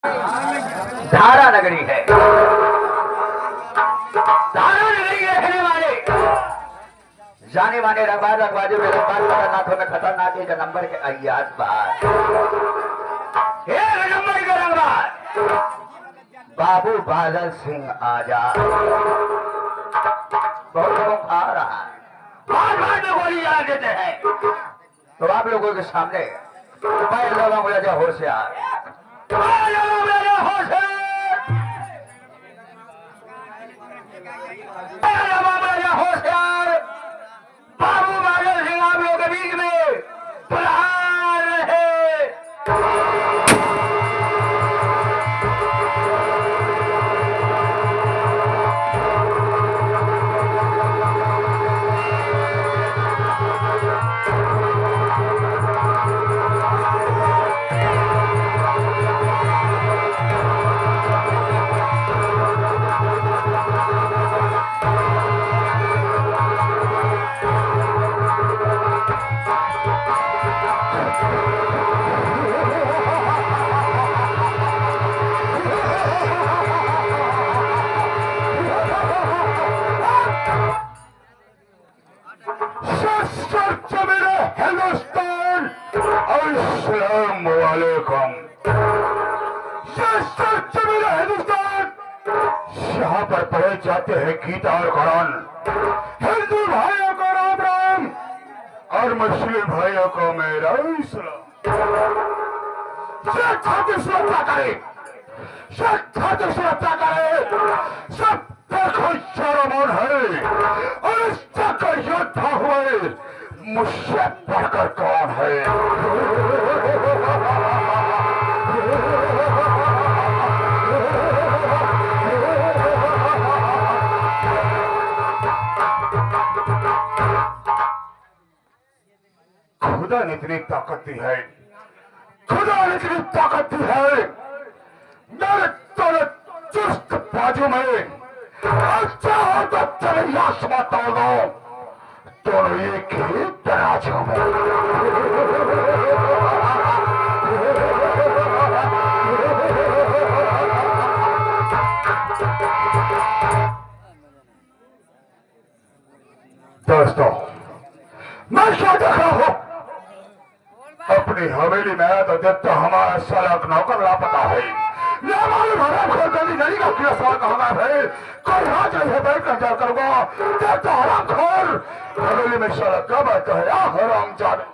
धारा नगरी है। धारा नगरी के रहने वाले जाने माने रखवार रखवाजे में रखवार खतरनाकों में खतरनाक एक नंबर के अयाज बाहर एक नंबर के रखवार बाबू बादल सिंह आजाद बहुत लोगों आ रहा है, बार बार में गोली आ देते हैं। तो आप लोगों के सामने लोगों को लगे होशियार, होशियार बाबू बादल सिंह आप लोगों के बीच में प्रहार रहे। यहाँ पर पढ़े जाते हैं गीता और कुरान। हिंदू भाइयों को राम राम और मुस्लिम भाइयों को मेरा सलाम। सुरक्षा करे, सुरक्षा करे, सब देखो शर्मौन है और इस तक योद्धा हुए मुझसे बढ़कर कौन है। खुदा ने इतनी ताकत दी है, खुदा ने इतनी ताकत दी है मेरे तोड़े चुस्त बाजू में। अच्छा हो तो चले आसमां तोड़ दो, दोनों एक ही तराजू में। दोस्तों मैं क्या देख रहा हूं, अपनी हवेली में तो देखता हमारा सड़क नौकर लापता है। नहीं का क्या सड़क हमारा है, कोई आ जाए बैठ कर जा करूंगा। देखता हराम खोर हवेली में सड़क कब आता है, हराम जाने।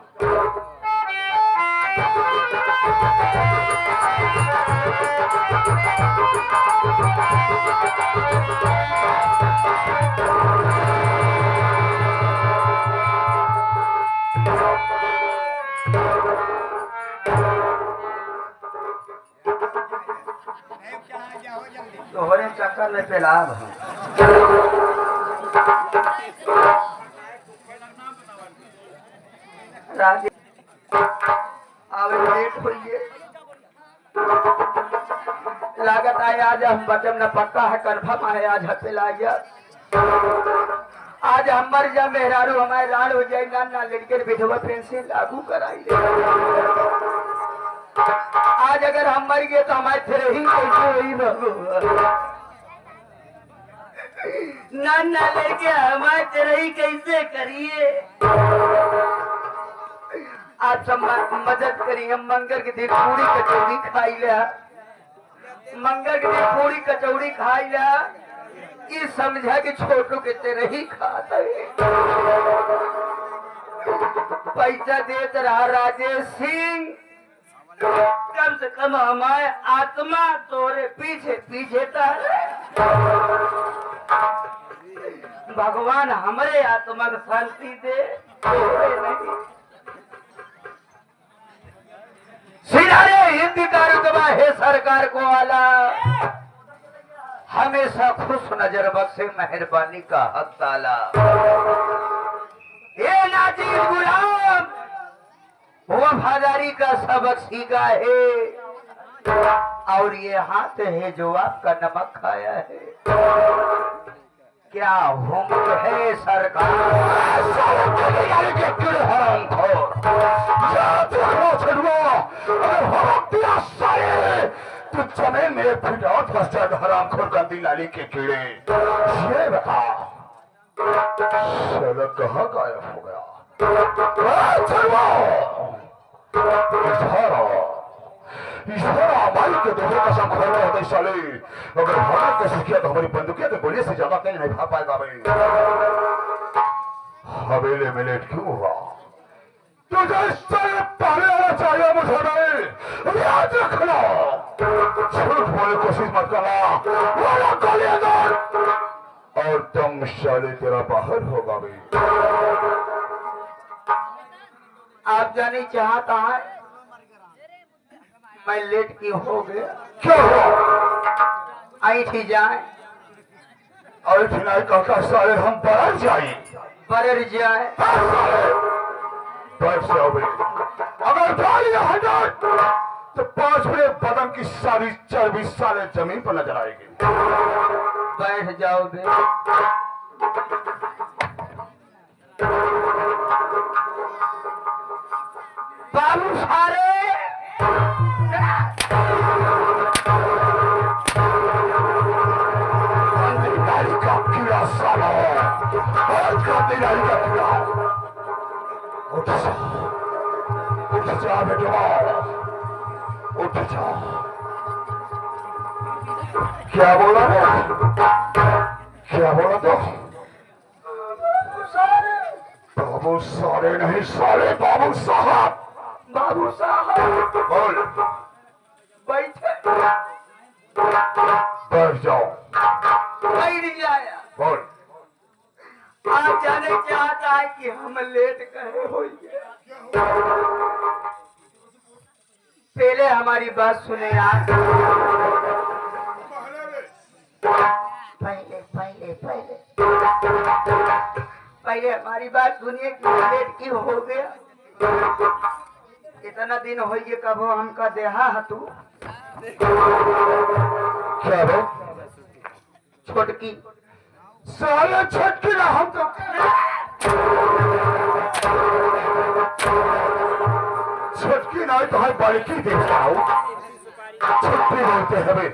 तोहरे चक्कर में पेलाब है। राजे आवे लेट होइए, लागत आए आज हम बचम न पक्का है, कन्फर्म है आज पेलाइया। आज हम मर जा मेहरारू हमारे लाड़ हो जाए ना लड़के विधवा पेंशन लागू कराई। आज अगर हम मर गए तो हमारे फिर ही कैसे हुई ना लेके हमारे तेरही कैसे करिए। आज सब मदद करिए। हम मंगल के दिन पूरी कचौड़ी खाई लिया, मंगल के दिन पूरी कचौड़ी खाई लिया, ये समझा कि छोटू के तेरही खाता है। पैसा देते रहा राजेश सिंह, कम से कम हमारे आत्मा तोरे पीछे पीछे था। भगवान हमारे आत्मा को शांति दे, तोरे नहीं। सिनारे हिंदी का रुतबा है सरकार को आला, हमेशा खुश नजर बख्शे मेहरबानी का हक ताला। ये नाजीब गुलाम वफादारी का सबक सीखा है, और ये हाथ है जो आपका नमक खाया है। क्या हुक्म है सरकार, तू जमीन में फिट और फंस जाएगा हरामखोर गंदी नाली के कीड़े। ये बता चलो कहाँ गायब हो गया? हमारी के दोनों कसम खा रहे होते साले। अगर हमने कोशिश किया तो हमारी बंदूकिया तो गोली से ज्यादा कहीं नहीं भाग पाएगा भाई। हवेली में लेट क्यों हुआ? तुझे इससे पहले आना चाहिए मुझे नहीं, याद रखना। झूठ बोले कोशिश मत करना, वाला गोली अंदर और तुम साले तेरा बाहर होगा भाई। आप जाने चाहता है मैं लेट की हो गया। क्या हुआ? आई थी जाए और नहीं कहता साले हम बरर जाए। बरर जाए बैठ से हो भाई। अगर गाली हटाए तो 5 मिनट बदन की सारी चर्बी साले जमीन पर नजर आएगी। बैठ जाओ बे। बाबू सारे का कीड़ा साला और का कीड़ा। उठ जा बेटा, उठ जा। क्या बोला? क्या बोला तो? बाबू सारे नहीं साले बाबू साहब। बाबू साहब बोल। बैठे बैठ जाओ। बैठ जाया। बोल। आप जाने चाहता है कि हम लेट कहे होइए। पहले हमारी बात सुने यार। पहले पहले पहले पहले हमारी बात सुनिए कि लेट क्यों हो गया। इतना दिन हो गए कब हमका देहा है तू। क्या हो? छोटकी साले छटकी ना हम तो छटकी ना तो है बड़की देखता हूँ। छटकी बोलते हैं भाई।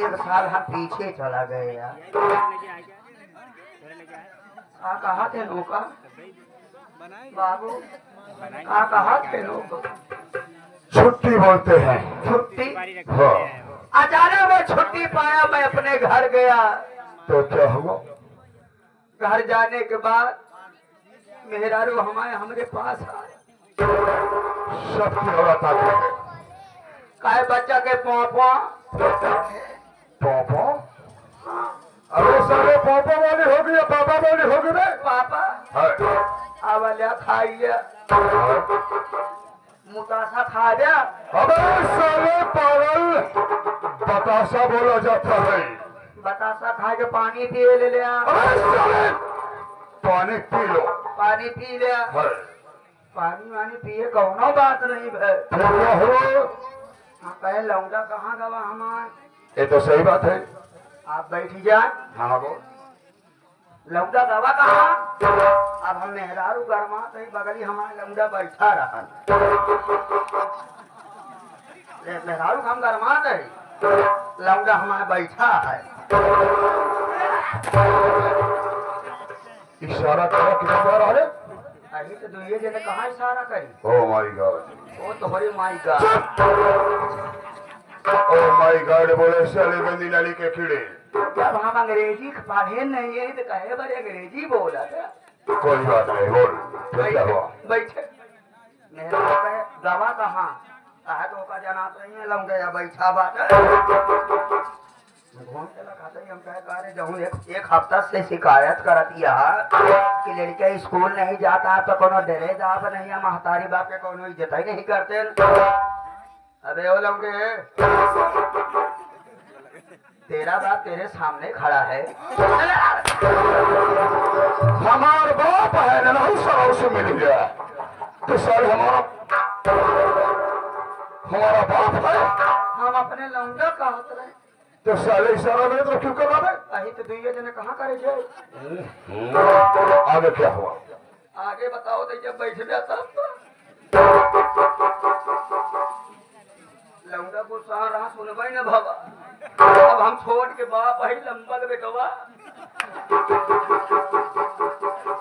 एक साल हम पीछे चला गए यार। कहा थे नौका बाबू, कहा थे नौका। छुट्टी बोलते हैं। छुट्टी? हाँ। अचानक मैं छुट्टी पाया, मैं अपने घर गया। तो क्या हुआ? घर जाने के बाद मेहरारू हमारे पास आए। सबकी औरत आती है। काहे बच्चा के पापा पापा? अरे सारे पापा वाली हो गई, पापा वाली हो गई। पापा आवाल्या खाइए, मुतासा खा दिया। अबे साले पागल, बतासा बोला जाता है। बतासा खा के पानी पिए ले लिया। अबे साले पानी पी लो। पानी पी लिया। पानी वानी पिए कौनो बात नहीं है। क्या हुआ? कहे लौंडा कहाँ गवा हमार। ये तो सही बात है। आप बैठ जाए। हाँ बोल। लौंडा गवा कहाँ? अब हम मेहरारू गरमा तो बगली हमारा लौंडा बैठा रहा। मेहरारू हम गरमा दे, लौंडा हमारा बैठा है। इशारा करो किधर जा रहा है? अभी तो दुनिया जी ने कहा इशारा करी। Oh my God. वो तो बड़ी माई गॉड। ओह माय गॉड बोले साले गंदी नाली के कीड़े। जब हम अंग्रेजी पढ़े नहीं है तो कहे बड़े अंग्रेजी बोला था। कोई बात नहीं, बोल। तो क्या हुआ? बैठे मेहरारू कहे गवा कहाँ? कहा तो का जाना चाहिए लौंडा या बैठा बात। घूम चला खाते ही हम कहे जाऊँ एक हफ्ता से शिकायत करती है कि लड़का स्कूल नहीं जाता तो कोनो डरे जाप नहीं है, महतारी बाप के कोनो इज्जत ही नहीं करते। अबे ओ लौंडे, तेरा बाप तेरे सामने खड़ा है। हमार बाप है ना, सालों से मिल गया तो सर हमारा बाप है। हम अपने लौंडा कहते रहे तो साले इशारा में तो क्यों कर रहा है? अही तो दुइये जने कहाँ करे जाए। आगे क्या हुआ? आगे बताओ तो जब बैठ जाता गुस्सा रहा सुनबे न बाबा। अब हम छोड़ के बाप ही लंबल बेटवा।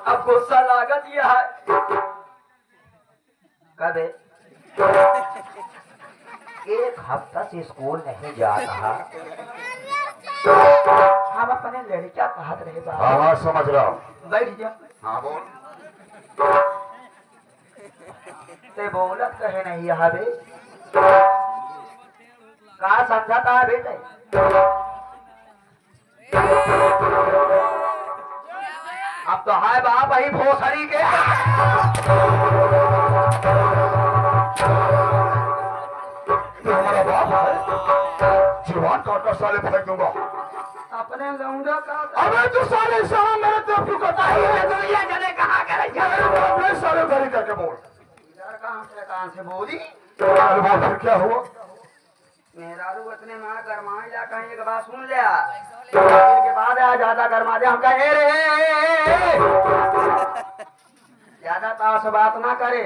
अब गुस्सा लागत ये है कदे 1 हफ्ता से स्कूल नहीं जा रहा। हम अपने लड़का कहत रहे बाबा। हाँ हाँ समझ रहा हूँ। बैठ जा। हाँ बोल। ते बोलत कहे नहीं यहाँ बे का समझाता है बेटे। अब तो है बाप ही भोसड़ी के। ये हमारा बाप है, जीवान काट कर साले फेंक दूंगा। अपने लौंडा का अबे तू साले साला मेरे तरफ क्यों करता है? दुनिया जने कहा करे अपने साले गली करके बोल। इधर कहां से बोली। चल बोल फिर क्या हुआ? मेरा रू इतने मां गरमाई ला कहीं एक बात सुन लिया के बाद आ ज्यादा गरमा दे हम कहे रे ज्यादा तास बात ना करे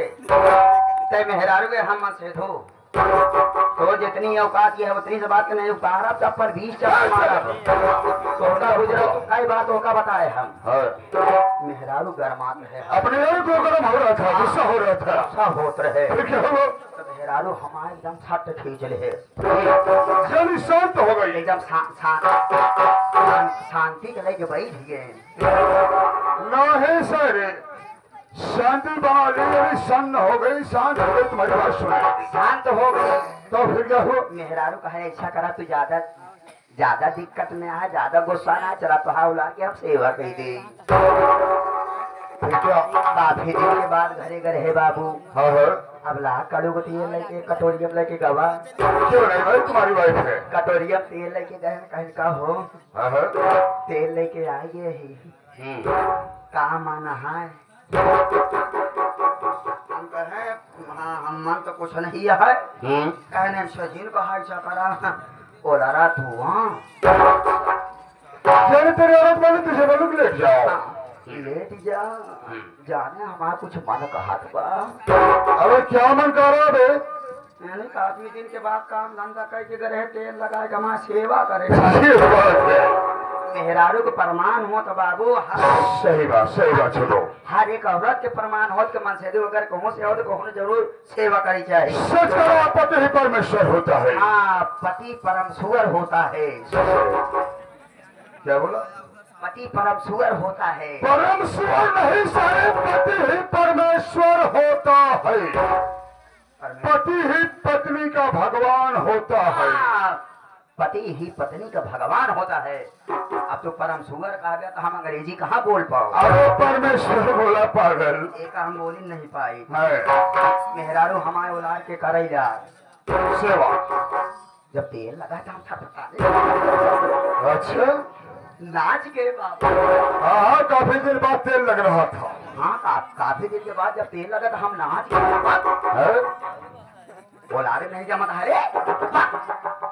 ते मेहरारू के हम से धो तो जितनी औकात है उतनी से बात नहीं बारह चप्पल 20 चप्पल मारा तोका गुजरा तो कई बात होका बताए हम मेहरारू गरमात है अपने आप को गरम हो रहा था, गुस्सा हो रहा था। गुस्सा होत रहे फिर क्या हुआ? तो मेहरारू हमारे एकदम छट खींच ले जल्दी शांत हो गई। एकदम शांति के लेके बैठ गए। नहीं सर, शांति बहाली अभी सन्न हो गई, शांत हो गई, तुम्हारी बात सुने। शांत हो गए तो फिर क्या हुआ? मेहरारू कहे ऐसा करा तू ज्यादा दिक्कत में आ, ज्यादा गुस्सा ना चला तो हाँ उला के हम सेवा कही दे। फिर क्या? काफी दिन के बाद घरे घरे है बाबू। हाँ हाँ। अब ला कड़ू को तेल लेके कटोरियम लेके गवा क्यों नहीं भाई, तुम्हारी वाइफ है। कटोरियम तेल लेके गए कहीं का हो हाँ हाँ। तेल लेके आइए ही कहा माना है हम कहे हाँ हम मन तो कुछ नहीं है कहने सजीन को हाइसा करा ओलारा तू वहाँ चल तेरे औरत वाले तुझे बोलूं कि लेट जाओ। लेट जा जाने हमारा कुछ मन का हाथ बा। अबे क्या मन कर रहा है? मैंने काफी दिन के बाद काम धंधा करके गए तेल लगाए हमारा सेवा करे ये बात है। मेहरारू के प्रमाण हो तो बाबू सही बात चलो। हर एक औरत के प्रमाण हो के मन से अगर कहूँ से हो तो कहूँ जरूर सेवा करी चाहिए। सच करो, पति ही परमेश्वर होता है। हाँ पति परम सुअर होता है। क्या बोला? पति परम सुअर होता है। परम सुअर नहीं सारे, पति ही परमेश्वर होता है। पति ही पत्नी का भगवान होता है। पति ही पत्नी का भगवान होता है। अब तो परम सुअर कहा गया तो हम अंग्रेजी कहाँ बोल पाओ। अरे परमेश्वर बोला पागल। एक हम बोल ही नहीं पाई है। मेहरारू हमारे उलार के करैला सेवा जब तेल लगा था हम था अच्छा। नाच के बाबा। हाँ काफी दिन बाद तेल लग रहा था। हाँ काफी दिन के बाद जब तेल लगा तो हम नाच के ओलारे नहीं जमत है रे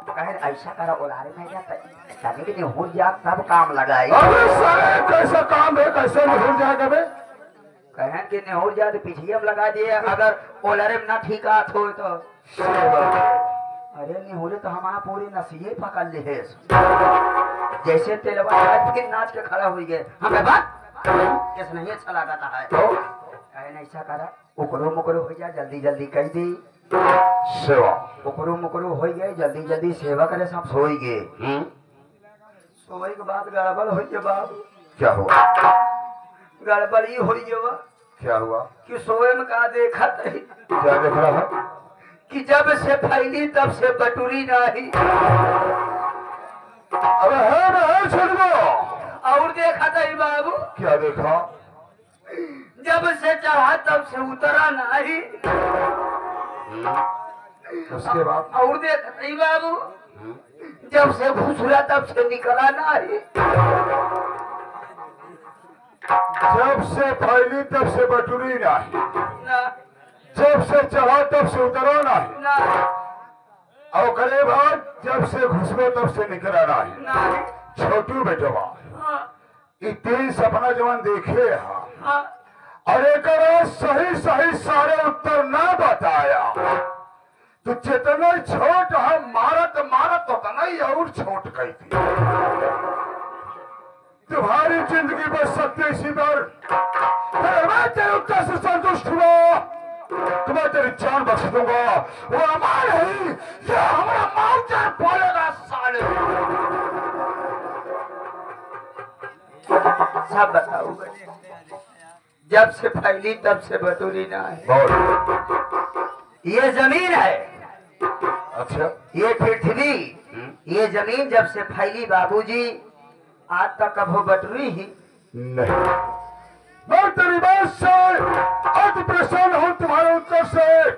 कहे ऐसा करा ओलारे नहीं जाता कहने के लिए हो जा तब काम लगाई। अरे सारे कैसा काम है, कैसे निहुर जाएगा बे? कहे कि निहुर जाए तो पीछे हम लगा दिए अगर ओलारे में ना ठीक आत हो तो। अरे निहुरे तो हमारा पूरी नसीहे पकड़ ली है जैसे तेलवा फिर नाच के खड़ा हुई गए हमें बात कैसे नहीं अच्छा लगाता है। तो कहे ऐसा करा उकरो मुकरो हो जा जल्दी जल्दी कह दी सेवा। उकरो मुकरो हो गए जल्दी जल्दी सेवा करे सब सो गए। सोए के बाद गड़बड़ हो गए बाबू। क्या हुआ? गड़बड़ ही हो गया क्या हुआ? कि सोए में का देखा नहीं क्या देख रहा है? कि जब से फैली तब से बटुरी नहीं। अरे है ना है छोड़ो। और देखा था बाबू क्या देखा? जब से चढ़ा तब से उतरा नहीं। उसके बाद और देखा था बाबू जब से घुसरा तब से निकला नहीं। जब से फैली तब से बटुरी नहीं, ना जब से चढ़ा तब से उतरा नहीं, ना और करे बाद जब से घुसरो तब से निकला नहीं। नहीं। छोटू बेटवा हाँ, ये 3 सपना जवान देखे हाँ हाँ, और एक सही सही सारे उत्तर ना बताया। तो जितना छोट है मारत मारत उतना ही और छोट कही थी। तुम्हारी जिंदगी बस सकते इसी पर मैं तेरे उत्तर से संतुष्ट हुआ, तुम्हें तेरी जान बख्श दूंगा। वो अमान है, ये हमारा माउंटेन बोलेगा साले। सब बताओ, जब से फैली तब से बटोरी ना है। बोल। ये जमीन है, अच्छा, ये पृथ्वी, ये जमीन जब से फैली बाबूजी, आज तक कभो बटोरी ही नहीं। मैं तेरी बात से अति प्रसन्न हूँ, तुम्हारे उत्तर से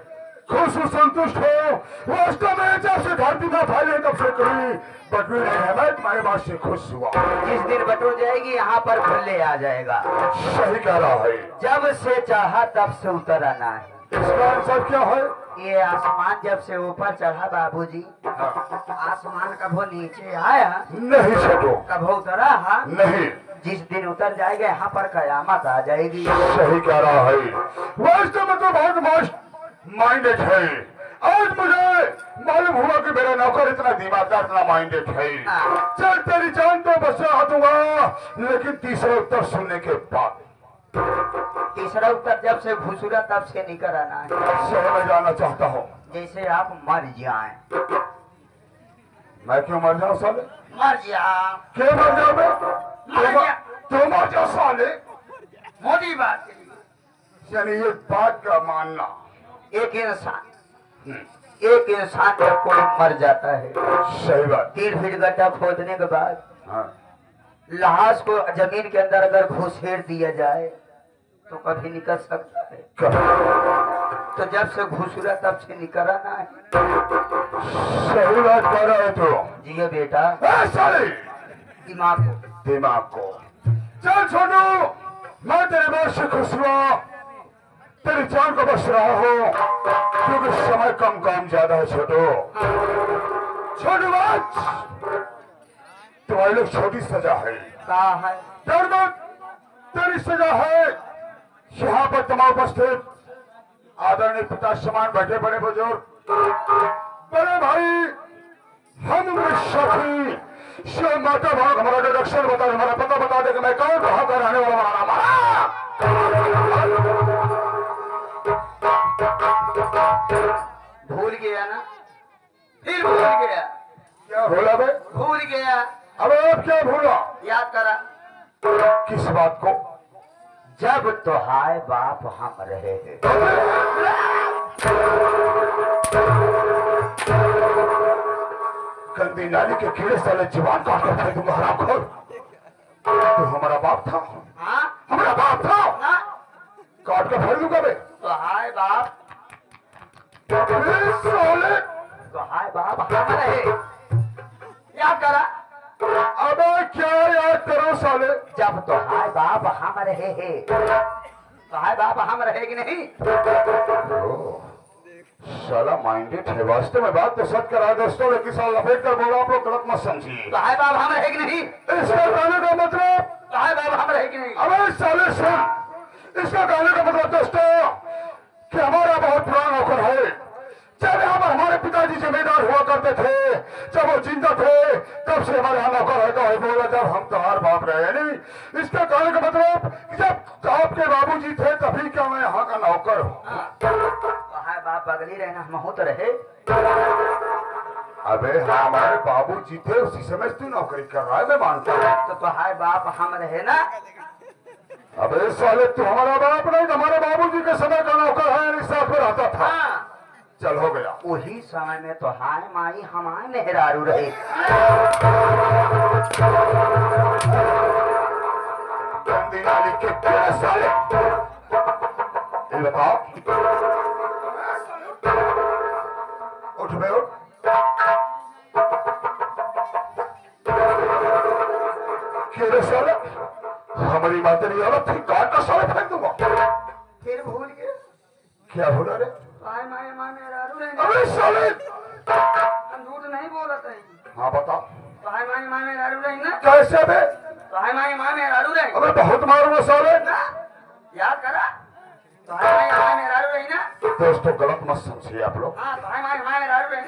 खुश हूँ, संतुष्ट हूँ। वास्तव में जब से धरती में फैले तब से कभी बटवी नहीं है। मैं तुम्हारे बात से खुश हुआ। जिस दिन बटोर जाएगी यहाँ पर खुले आ जाएगा। सही कह रहा है। जब से चाहा तब से उतर आना है। इसका आंसर क्या है? ये आसमान जब से ऊपर चढ़ा बाबूजी, आसमान कभो नीचे आया नहीं छोटो, कभो उतरा हा नहीं। जिस दिन उतर जाएगा यहाँ पर कयामत आ जाएगी। सही कह रहा है। वास्तव में तो बहुत मस्त माइंडेड है। आज मुझे मालूम हुआ कि मेरा नौकर इतना दिमागदार, इतना माइंडेड है। चल तेरी जान तो बचा दूंगा, लेकिन तीसरा उत्तर सुनने के बाद। तीसरा उत्तर जब से घुसुरा तब से निकल आना है। शहर में जाना चाहता हूँ। जैसे आप मर जाएं। मैं क्यों मर जाऊँ साले? मर जा। क्यों मर जाऊँ मैं? क्यों मर जाऊँ साले? मोटी बात है। यानी ये बात का मानना, एक इंसान जब कोई मर जाता है, सही बात। 3 फीट गड्ढा खोदने के बाद हाँ। लाश को जमीन के अंदर अगर घुसेड़ दिया जाए तो कभी निकल सकता है? तो जब से घुसुरा तब से निकल आना है। सही बात कर रहा है तो। जियो बेटा, साले दिमाग को चल छोटू, मैं तेरे बात से खुश हुआ, तेरी जान को बच रहा हूँ, क्योंकि समय कम काम ज्यादा है। छोटू बात, तुम्हारे लिए छोटी सजा है। कहा है डर मत, तेरी सजा है यहाँ पर तमाम उपस्थित आदरणीय पिता समान बैठे बड़े बुजुर्ग, बड़े भाई, हम साथी, शिव माता भाग हमारा डायरेक्शन बता, हमारा पता बता दे कि मैं कौन, कहाँ का रहने वाला, हमारा भूल गया ना? फिर भूल गया? क्या भूला भाई? भूल गया। अब आप क्या भूला? याद करा। किस बात को? जब तो हाय बाप हम रहे हैं। गंदी नाली के कीड़े साले जुबान काट कर फेंक दूंगा हरामखोर। तो हमारा बाप था। हाँ? हमारा बाप था। हाँ? काट कर फेंक दूंगा बे। तो हाय बाप, साले, तो हाय बाप हम रहे। याद करा। अब क्या याद करो साले? जब तो हाय बाप हम रहे हैं, तो हाय बाप हम रहे कि नहीं? साला माइंडेड है। वास्तव में बात तो सच कर रहा है दोस्तों, लेकिन साला लपेट कर बोला, आप लोग गलत मत समझिए। तो हाय बाप हम रहे कि नहीं? इसका कहने का मतलब, तो हाय बाप हम रहे कि नहीं? अबे साले सुन, इसका कहने का मतलब दोस्तों कि हमारा बहुत पुराना नौकर है। जब यहाँ पर हमारे पिताजी जिम्मेदार हुआ करते थे, जब वो जिंदा थे, तब से हमारे यहाँ नौकर रहता है। बोला जब हम तुम्हारे बाप रहे नहीं, इसका कहने का मतलब कि जब आपके बाबूजी थे तभी क्या मैं यहाँ का नौकर हूँ। तो हाय बाप बगली रहना हम तो रहे। अबे हाँ, हमारे बाबूजी थे, उसी समय तू नौकरी कर रहा है, मैं मानता हूँ। तो हाय बाप हम रहे ना? अबे साले तू हमारा बाप नहीं, हमारे बाबूजी के समय का नौकर है, यानी साथ में रहता था। हाँ। चल हो गया। वही समय में तो हाय माई हमारे मेहरारू रहे। गंदी नाली के कीड़े साले, ये बताओ, उठ बे उठ। कीड़े साले, हमारी बातें नहीं आना, फिर काट का साले फेंक दूंगा। फिर भूल गए? क्या भूला रे? हाय माई हमारे मेहरारू रहे। अबे साले, हम झूठ नहीं बोल रहे। हाँ बताओ। तो हाय माई हमारे मेहरारू रहे ना? कैसे बे? तो हाय माई हमारे मेहरारू रहे। अबे बहुत मारूंगा साले। याद करा। तो हाय माई हमारे मेहरारू रहे ना? दोस्तों गलत मत समझिए आप लोग। हाँ, तो हाय माई हमारे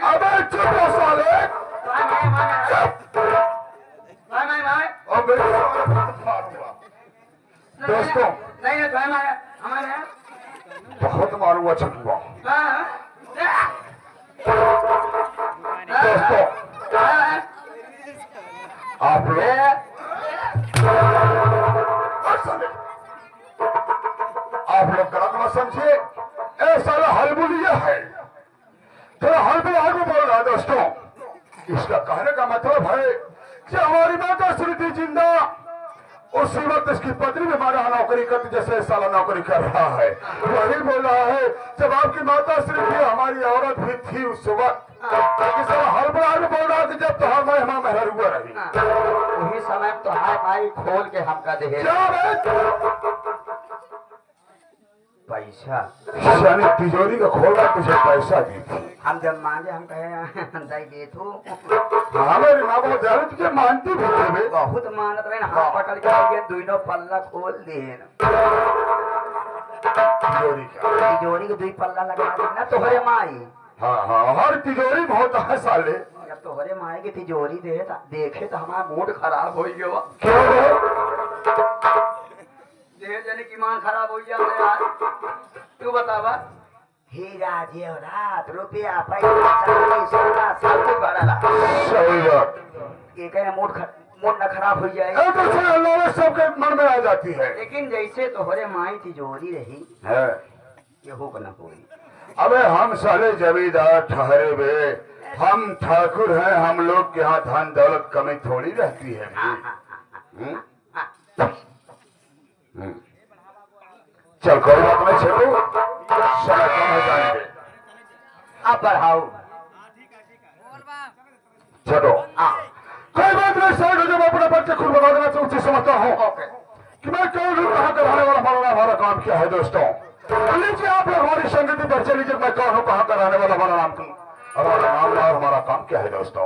अबे चुप हो साले। अब मैं मारूंगा दोस्तों, नहीं हमारे बहुत मारूंगा छुटुआ। दोस्तों आप लोग गलत मत समझिए, ऐसा हलबुलिया है, थोड़ा हलबुल आगे बोल रहा है। दोस्तों इसका कहने का मतलब है कि हमारी माता श्री थी जिंदा, उसी वक्त इसकी पत्नी भी हमारा नौकरी करती जैसे साला नौकरी कर रहा है। वही बोल रहा है जब आपकी माता श्री थी हमारी औरत भी थी उस वक्त। हलबुल आगे बोल रहा है कि जब तो हमारे यहाँ मेहर हुआ रही वही समय तो हाय भाई खोल के हमका दे पैसा यानी तिजोरी का खोला तुझे पैसा दी थी। हम जब मांगे हम कहे दे दे तू हमारी माँ बहुत ज्यादा तुझे मानती भी थे बे। बहुत मानत रहे हाथ पकड़ के दोनों पल्ला खोल दिए तिजोरी का तिजोरी के दुई पल्ला लगा देना तोहरे माई। हाँ हाँ हर तिजोरी में होता है साले। जब तोहरे माई की तिजोरी देखे तो हमारा मूड खराब हो गया। क्यों रे? देह जने की मान खराब हो जाता है यार। तू बतावा हीरा जेवरात रुपया पैसा चांदी सोना सब कुछ बढ़ा सही बात। ये कहे मूड न खराब हो जाए अल्लाह सबके मन में आ जाती है। लेकिन जैसे तोहरे माई तिजोरी रही है केहू को न कोई। अबे हम साले जमींदार ठहरे बे, हम ठाकुर हैं, हम लोग के यहाँ धन दौलत कमी थोड़ी रहती है। चल कोई बात नहीं छोटू, समय कम है जाने दे। अब बढ़ाओ चलो कोई बात नहीं साइड हो जाओ। अपने बच्चे खुद बता देना तो उचित समझता हूँ कि मैं क्यों हूँ, कहाँ का रहने वाला, हमारा काम क्या है। दोस्तों लीजिए आप लोग हमारी संगति पर चलिए, मैं कौन हूँ, कहाँ का रहने वाला, हमारा नाम और हमारा काम क्या है। दोस्तों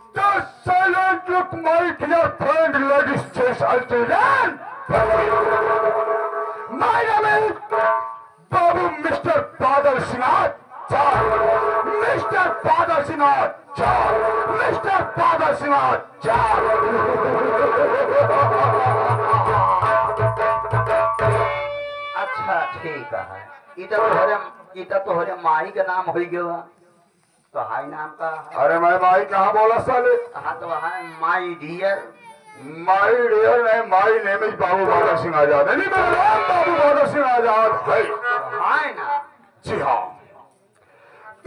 Just silent look my dear friend, ladies, gentlemen. My name is Babu Mr. Badal Singh. Mr. Badal Singh. Mr. Badal Singh. अच्छा ठीक है। इधर तोहरे माई का नाम हो गया तो हाई नाम का है। अरे मैं माई कहाँ बोला साले? हाँ तो है माई डियर। माई डियर नहीं, माई नेम इज बाबू बादल सिंह आजाद। नहीं मेरा नाम बाबू बादल सिंह आजाद है। हाय ना जी हाँ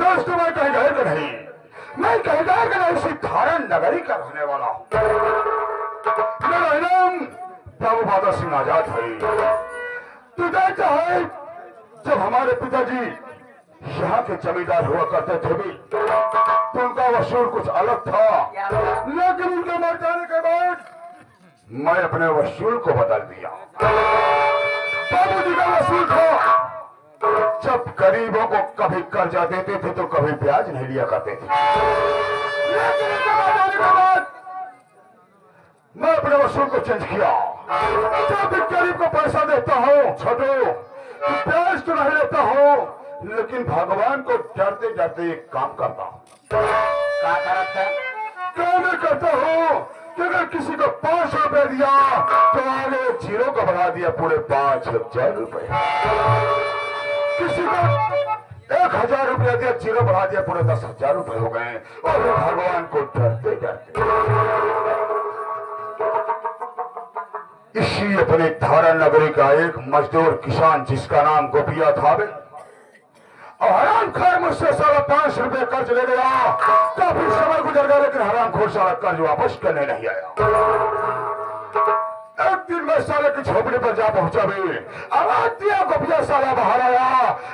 दोस्तों, मैं कहीं गए कि नहीं, मैं कहीं गए कि नहीं, इसी धारण नगरी का रहने वाला हूँ। मेरा नाम बाबू बादल सिंह आजाद है। तू देखता है जब हमारे पिताजी यहाँ के जमींदार हुआ करते थे भी तो उनका वसूल कुछ अलग था, लेकिन उनके मर जाने के बाद मैं अपने वसूल को बदल दिया। बाबूजी का वसूल था जब गरीबों को कभी कर्जा देते थे तो कभी ब्याज नहीं लिया करते थे, लेकिन उनके मर जाने के बाद मैं अपने वसूल को चेंज किया। जब भी गरीब को पैसा देता हूँ छोटो, ब्याज तो नहीं लेता हूँ, लेकिन भगवान को डरते डरते एक काम करता हूँ। क्या करता है? काम करता हूँ कि अगर किसी को 5 रुपए दिया तो आगे 0 को बढ़ा दिया पूरे 5,000 रुपए। किसी को 1,000 रुपया दिया 0 बढ़ा दिया पूरे 10,000 रुपए हो गए, और भगवान को डरते डरते इसी अपने धारण नगरी का एक मजदूर किसान जिसका नाम गोपिया था बे, हराम खोर मुझसे 5.5 रुपए कर्ज ले गया। काफी समय गुजर गया लेकिन हराम खोर सारा कर्ज वापस करने नहीं आया। एक दिन मैं साले की झोपड़ी पर जा पहुंचा भी, आवाज दिया गोपिया साला बाहर आया।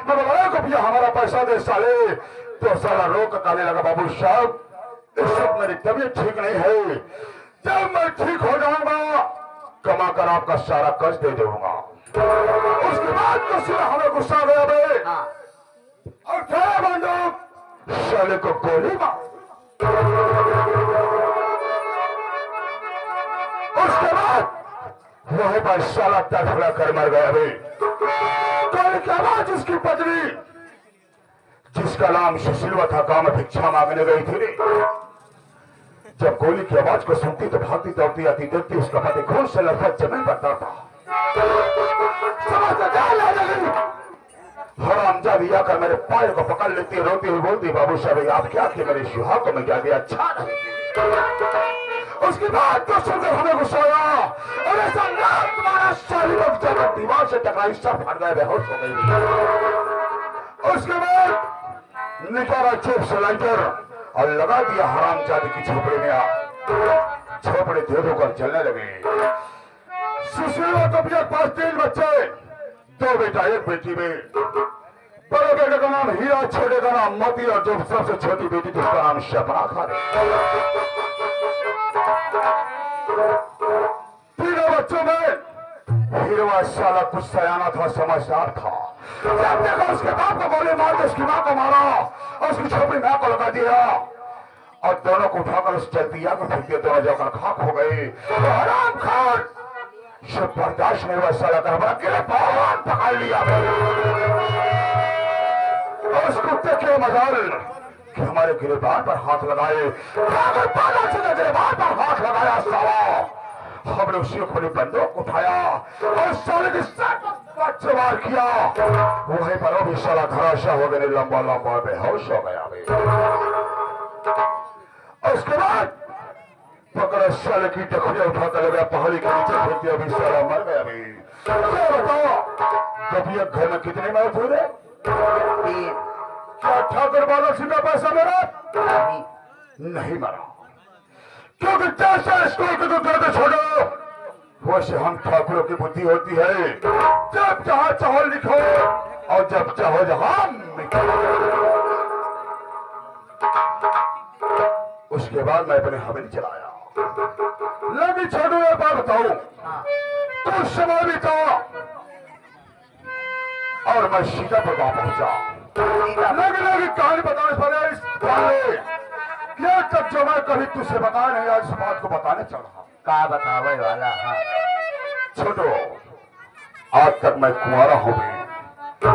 मैं बोला गोपिया हमारा पैसा दे साले, तो साला रोक काने लगा बाबू साहब इस वक्त मेरी तबीयत ठीक नहीं है, जब मैं ठीक हो जाऊंगा कमा कर आपका सारा कर्ज दे दूंगा। उसके बाद तो सिर्फ हमें गुस्सा गया बे, और क्या बंदूक साले को गोली मार। उसके बाद वही पर साला तड़फड़ा कर मर गया बे। गोली के बाद उसकी पत्नी उसका नाम सुशीलवा था। गांव में भिक्षा मांगने गई थी रे। जब गोली की आवाज को सुनती तो भागती दौड़ती आती, देखती उसका पति खून से लथपथ जमीन पर था। हरामजादी आकर मेरे पैर को पकड़ लेती, रोती हुई बोलती, बाबू साहब आप क्या किए, मेरे सुहाग को मैं क्या दिया, अच्छा नहीं। उसके बाद तो सुनकर हमें गुस्सा आया और ऐसा नाम तुम्हारा सारी लोग जब दीवार से टकराई सब फट गए, बेहोश हो गई। उसके बाद निकाला चुप सिलेंडर और लगा दिया हरामजादी की झोपड़ी में। झोपड़ी धो धोकर जलने लगे। सुशीला कपिया के पास 3 बच्चे, 2 बेटा 1 बेटी में। बड़े बेटे का नाम हीरा, छोटे का नाम मोती और जो सबसे छोटी बेटी थी उसका नाम शपना था। 3 बच्चों में हीरा साला कुछ सयाना था, समझदार था। जब देखा उसके बाप को गोली मार के उसकी मां को मारा और उसकी छोटी मां को लगा दिया और दोनों को उठाकर उस चलतिया को फेंक दिया। दोनों जाकर खाक हो गए। तो हराम खान सब बर्दाश्त नहीं हुआ, साला कर बड़ा किले बहुत पकड़ लिया। और उस कुत्ते के मजाल कि हमारे गिरबान पर हाथ लगाए, गिरबान पर हाथ लगाया साला। हमने उसी को बंदूक उठाया और साले की सवार किया। वहीं पर वो भी साला धराशा हो गए, लंबा लंबा बेहोश हो गया। उसके बाद पकड़ा साले की टखरिया उठाकर लगा पहाड़ी के नीचे फेंक दिया। अभी साला मर गया। अभी बताओ कभी घर में कितने मौत हुए? 3। क्या ठाकुर वाला सीधा पैसा मेरा नहीं मरा? क्योंकि जैसे स्कूल के तो दर्द छोड़ो वैसे हम ठाकुरों की बुद्धि होती है। जब चाहो चाहो लिखो और जब चाहो जहां लिखो। उसके बाद मैं अपने हवेली चलाया। लगी छोड़ो एक बार बताऊं, कुछ समय भी था और मैं सीतापुर गांव पहुंचा। लगी कहानी बताने पहले क्या तक जो मैं कभी तुझसे बताया नहीं, आज इस बात को बताने चल रहा। का बतावे वाला? हाँ। छोटो, आज तक मैं कुंवारा हूं,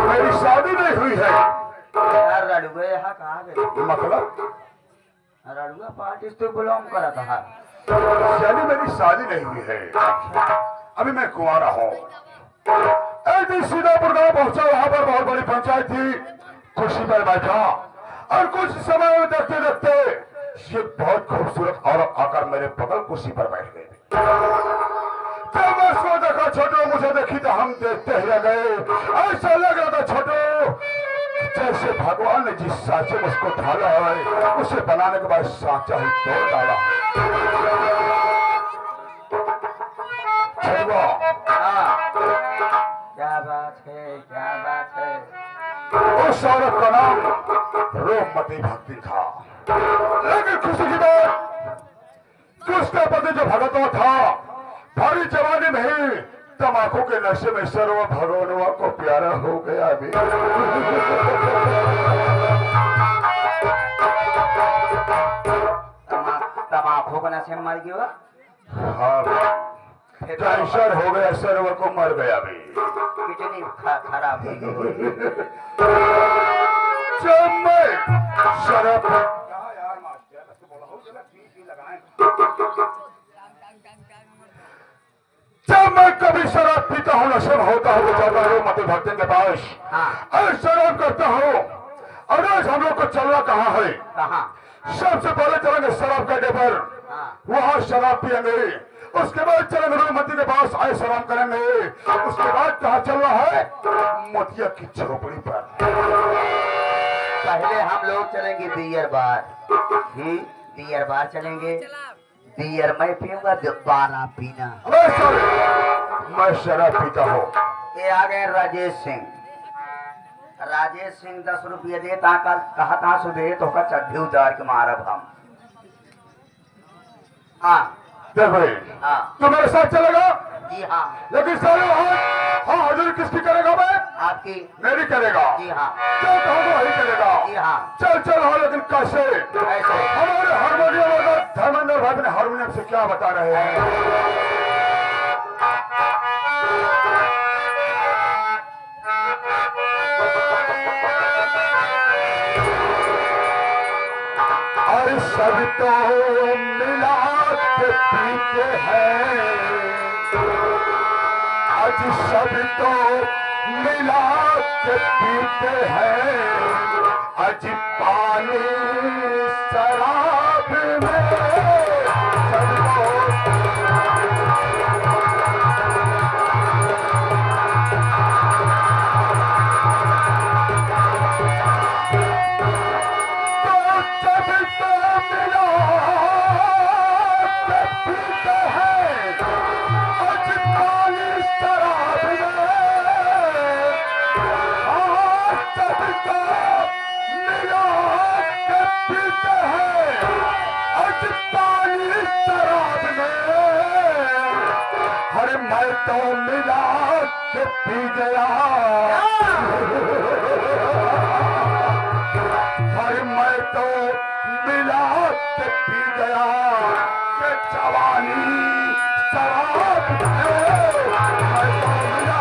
मेरी शादी नहीं हुई है। रड़ुआ यहाँ कहाँ गए? मतलब रड़ुआ पार्टी तो बिलोंग करा था। यानी मेरी शादी नहीं हुई है, अभी मैं कुंवारा हूँ। एक दिन सीतापुर गांव पहुंचा, वहां पर बहुत बड़ी पंचायत थी। कुर्सी पर बैठा और कुछ समय में देखते देखते ये बहुत खूबसूरत औरत आकर मेरे बगल कुर्सी पर बैठ गई। जब मैं उसको देखा छोटो, मुझे देखी तो हम देखते ही रह गए। ऐसा लग रहा था छोटो जैसे भगवान ने जिस सांचे में उसको ढाला है उसे बनाने के बाद सांचा ही तोड़ डाला। क्या बात है, क्या बात है। उस औरत का नाम रूपमती भक्ति था। लेकिन खुशी की बात कि उसका पति जो भगतवा था भारी जवानी में ही तमाकू के नशे में सर्व भगवानवा को प्यारा हो गया। भी तमाकू के नशे में मर गया। हाँ, कैंसर हो गया, सर्व को मर गया। भी कितनी खराब हो गई। जब मैं शराब जब मैं कभी शराब पीता हूँ, नशा होता हूँ तो जाता हूँ मती भक्ति के पास और शराब करता हूँ। और आज हम लोग को चलना कहाँ है? कहाँ? सबसे पहले चलेंगे शराब के अड्डे पर, वहाँ शराब पियेंगे। उसके बाद चलेंगे रूपमती के पास, आए सलाम करेंगे। उसके बाद कहाँ चलना है? मोतिया की झोपड़ी पर। पहले हम लोग चलेंगे बियर बार। बियर बार चलेंगे। बियर मैं पीऊंगा, 12 पीना। मैं शराब पीता हूँ। ये आ गए राजेश सिंह। राजेश सिंह 10 रुपये दे, कहा से दे तो का चड्ढी उतार के मारब हम। हाँ देख भाई, तो मेरे साथ चलेगा? जी हाँ। लेकिन सारे हाँ हजूरी किसकी करेगा? मैं आपकी। मेरी करेगा। जी हाँ। जो कहोगे वही करेगा। जी हाँ। चल चल हाँ, लेकिन कैसे? कैसे? हमारे हारमोनियम वाला धर्मेंद्र भाई ने हारमोनियम से क्या बता रहे हैं? और सब तो मिला के पीते हैं, आज सब तो मिला के पीते हैं, आज पानी शराब में सब तो मिला के पी गया, हर मैं तो मिला के पी गया, ये जवानी शराब है, मैं तो मिला